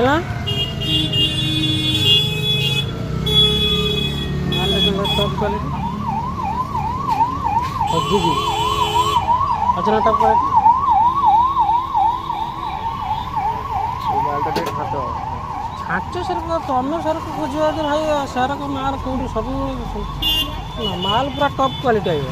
ବୁଝିଲା ମାଲ ଦେଖ top quality ହଜିଯିବ ଅଛି ନା ଟପ୍ କ୍ୱାଲିଟି ଛାଞ୍ଚ ସେରକ ତମେ ସେରକ ଖୋଜିବ ଯେ ଭାଇ ସେରକ ମାଲ କେଉଁଠି ସବୁବେଳେ ମାଲ ପୁରା ଟପ୍ କ୍ୱାଲିଟି ଆଇବ।